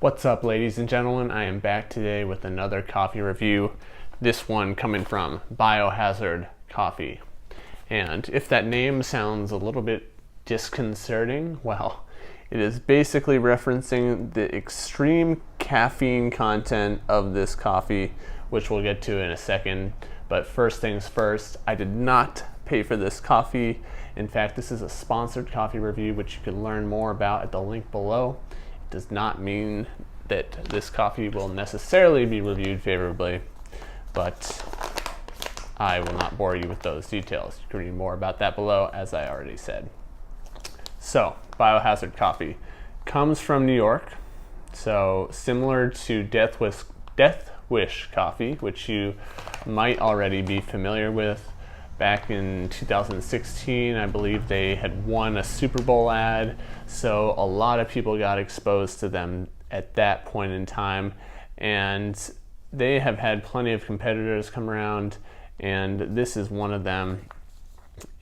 What's up, ladies and gentlemen? I am back today with another coffee review. This one coming from Biohazard Coffee. And if that name sounds a little bit disconcerting, well, it is basically referencing the extreme caffeine content of this coffee, which we'll get to in a second. But first things first, I did not pay for this coffee. In fact, this is a sponsored coffee review, which you can learn more about at the link below. Does not mean that this coffee will necessarily be reviewed favorably, but I will not bore you with those details. You can read more about that below, as I already said. So, Biohazard Coffee comes from New York, so similar to Death Wish Coffee, which you might already be familiar with. Back in 2016, I believe they had won a Super Bowl ad, so a lot of people got exposed to them at that point in time, and they have had plenty of competitors come around, and this is one of them,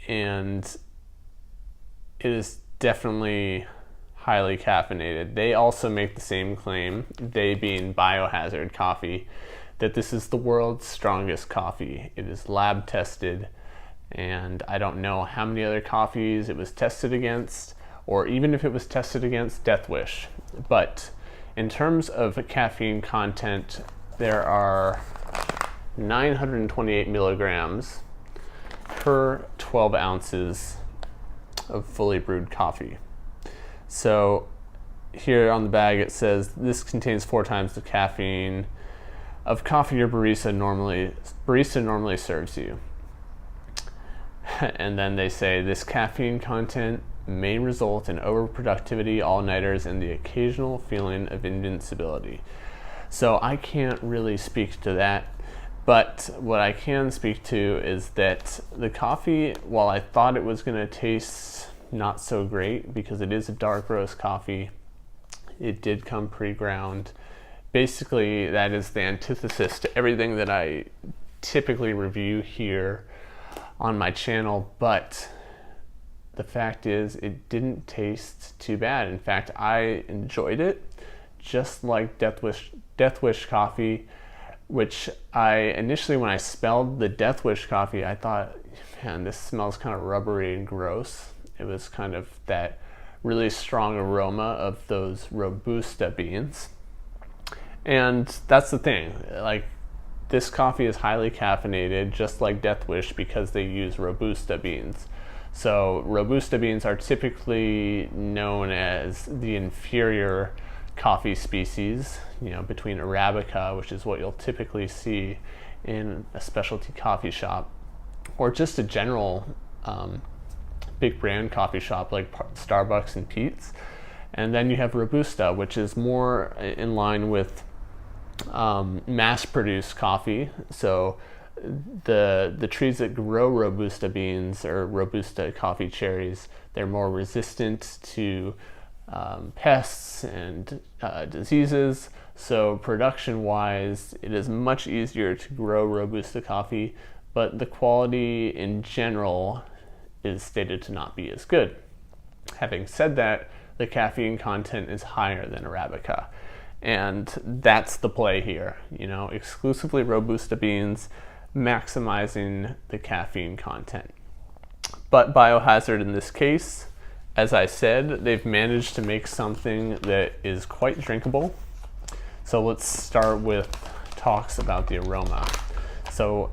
and it is definitely highly caffeinated. They also make the same claim, they being Biohazard Coffee, that this is the world's strongest coffee. It is lab tested, and I don't know how many other coffees it was tested against, or even if it was tested against Death Wish. But in terms of caffeine content, there are 928 milligrams per 12 ounces of fully brewed coffee. So here on the bag it says this contains 4 times the caffeine of coffee your barista normally serves you. And then they say this caffeine content may result in overproductivity, all-nighters, and the occasional feeling of invincibility. So I can't really speak to that, but what I can speak to is that the coffee, while I thought it was going to taste not so great because it is a dark roast coffee, it did come pre-ground. Basically, that is the antithesis to everything that I typically review here on my channel, but the fact is it didn't taste too bad. In fact, I enjoyed it, just like Death Wish coffee, which I initially, when I smelled the Death Wish coffee, I thought, man, this smells kind of rubbery and gross. It was kind of that really strong aroma of those Robusta beans. And that's the thing, like, this coffee is highly caffeinated, just like Death Wish, because they use Robusta beans. So Robusta beans are typically known as the inferior coffee species, between Arabica, which is what you'll typically see in a specialty coffee shop, or just a general big brand coffee shop like Starbucks and Peet's. And then you have Robusta, which is more in line with mass-produced coffee. So the trees that grow Robusta beans or Robusta coffee cherries, they're more resistant to pests and diseases. So production-wise, it is much easier to grow Robusta coffee, but the quality in general is stated to not be as good. Having said that, the caffeine content is higher than Arabica. And that's the play here, exclusively Robusta beans, maximizing the caffeine content. But Biohazard in this case, as I said, they've managed to make something that is quite drinkable. So let's start with talks about the aroma. So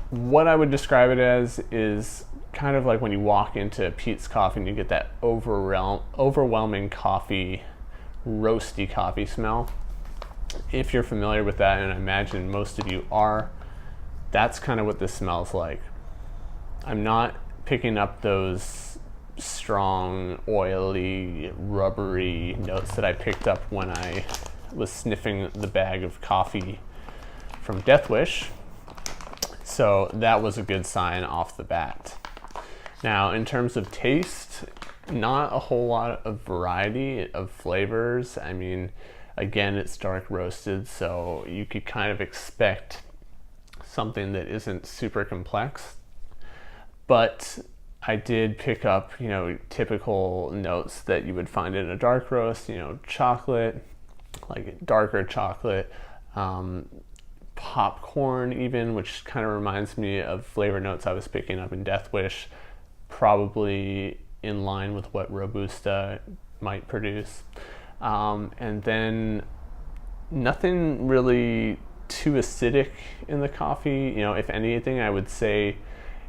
what I would describe it as is kind of like when you walk into Peet's Coffee and you get that overwhelming coffee, roasty coffee smell. If you're familiar with that, and I imagine most of you are, that's kind of what this smells like. I'm not picking up those strong, oily, rubbery notes that I picked up when I was sniffing the bag of coffee from Death Wish. So that was a good sign off the bat. Now, in terms of taste, not a whole lot of variety of flavors. I mean, again, it's dark roasted, so you could kind of expect something that isn't super complex. But I did pick up, typical notes that you would find in a dark roast, chocolate, like darker chocolate, popcorn even, which kind of reminds me of flavor notes I was picking up in Death Wish, probably in line with what Robusta might produce. And then nothing really too acidic in the coffee. If anything, I would say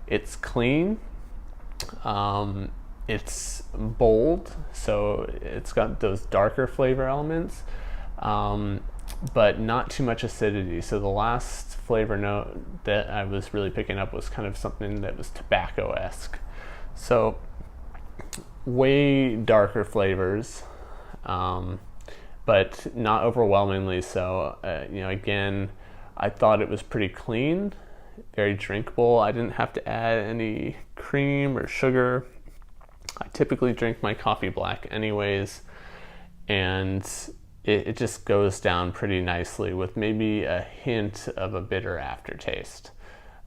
it's clean. It's bold, so it's got those darker flavor elements, but not too much acidity. So the last flavor note that I was really picking up was kind of something that was tobacco-esque. So way darker flavors, but not overwhelmingly so. Again, I thought it was pretty clean, very drinkable. I didn't have to add any cream or sugar. I typically drink my coffee black anyways, and it just goes down pretty nicely with maybe a hint of a bitter aftertaste,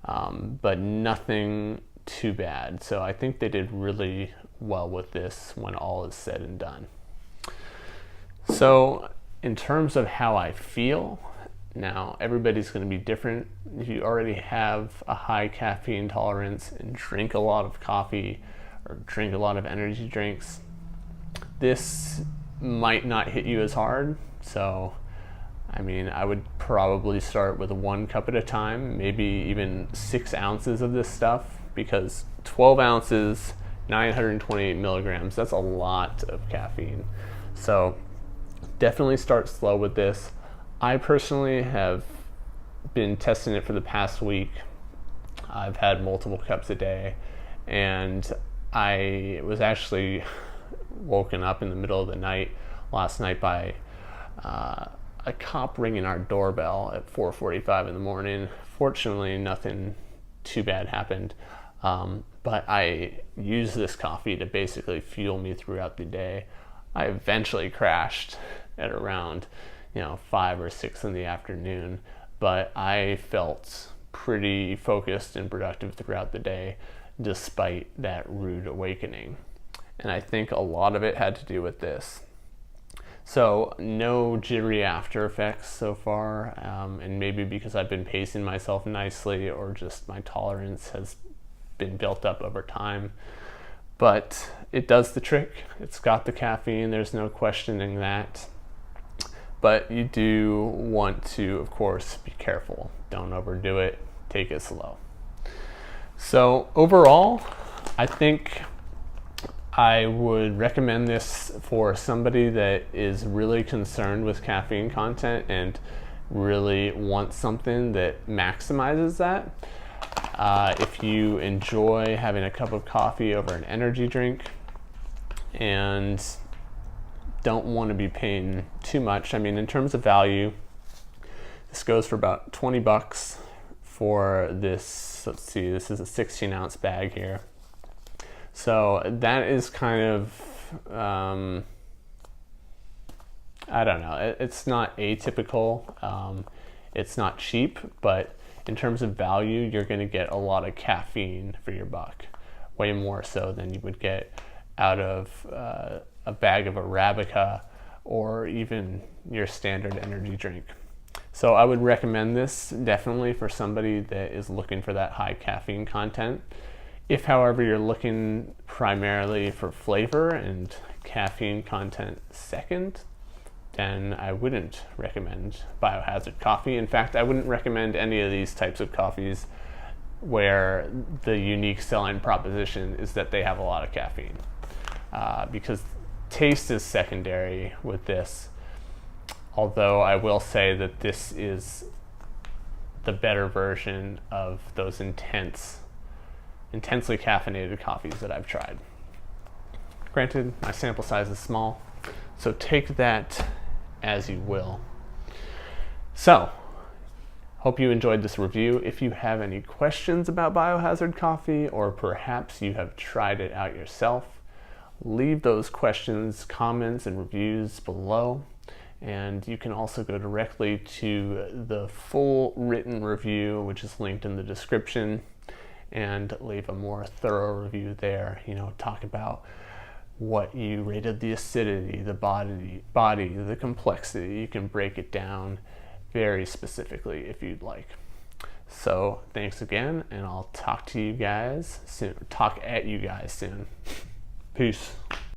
but nothing too bad. So I think they did really well with this when all is said and done. So in terms of how I feel, now everybody's going to be different. If you already have a high caffeine tolerance and drink a lot of coffee or drink a lot of energy drinks, this might not hit you as hard. So I would probably start with 1 cup at a time, maybe even 6 ounces of this stuff, because 12 ounces, 928 milligrams, that's a lot of caffeine. So definitely start slow with this. I personally have been testing it for the past week. I've had multiple cups a day, and I was actually woken up in the middle of the night last night by a cop ringing our doorbell at 4:45 in the morning. Fortunately, nothing too bad happened, but I used this coffee to basically fuel me throughout the day. I eventually crashed at around 5 or 6 in the afternoon, but I felt pretty focused and productive throughout the day despite that rude awakening. And I think a lot of it had to do with this. So no jittery after effects so far, and maybe because I've been pacing myself nicely, or just my tolerance has been built up over time. But it does the trick. It's got the caffeine, there's no questioning that. But you do want to, of course, be careful. Don't overdo it. Take it slow. So overall, I think I would recommend this for somebody that is really concerned with caffeine content and really wants something that maximizes that. If you enjoy having a cup of coffee over an energy drink and don't want to be paying too much, in terms of value, this goes for about 20 bucks for this. Let's see, this is a 16 ounce bag here. So that is kind of, I don't know, it's not atypical. It's not cheap, but in terms of value, you're going to get a lot of caffeine for your buck, way more so than you would get out of a bag of Arabica or even your standard energy drink. So I would recommend this definitely for somebody that is looking for that high caffeine content. If, however, you're looking primarily for flavor and caffeine content second, then I wouldn't recommend Biohazard Coffee. In fact, I wouldn't recommend any of these types of coffees where the unique selling proposition is that they have a lot of caffeine, because taste is secondary with this. Although I will say that this is the better version of those intensely caffeinated coffees that I've tried. Granted, my sample size is small, so take that as you will. So, hope you enjoyed this review. If you have any questions about Biohazard Coffee, or perhaps you have tried it out yourself, leave those questions, comments, and reviews below. And you can also go directly to the full written review, which is linked in the description. and leave a more thorough review there. You know, talk about what you rated the acidity, the body, the complexity. You can break it down very specifically if you'd like. So thanks again, and I'll talk to you guys soon. Talk at you guys soon. Peace.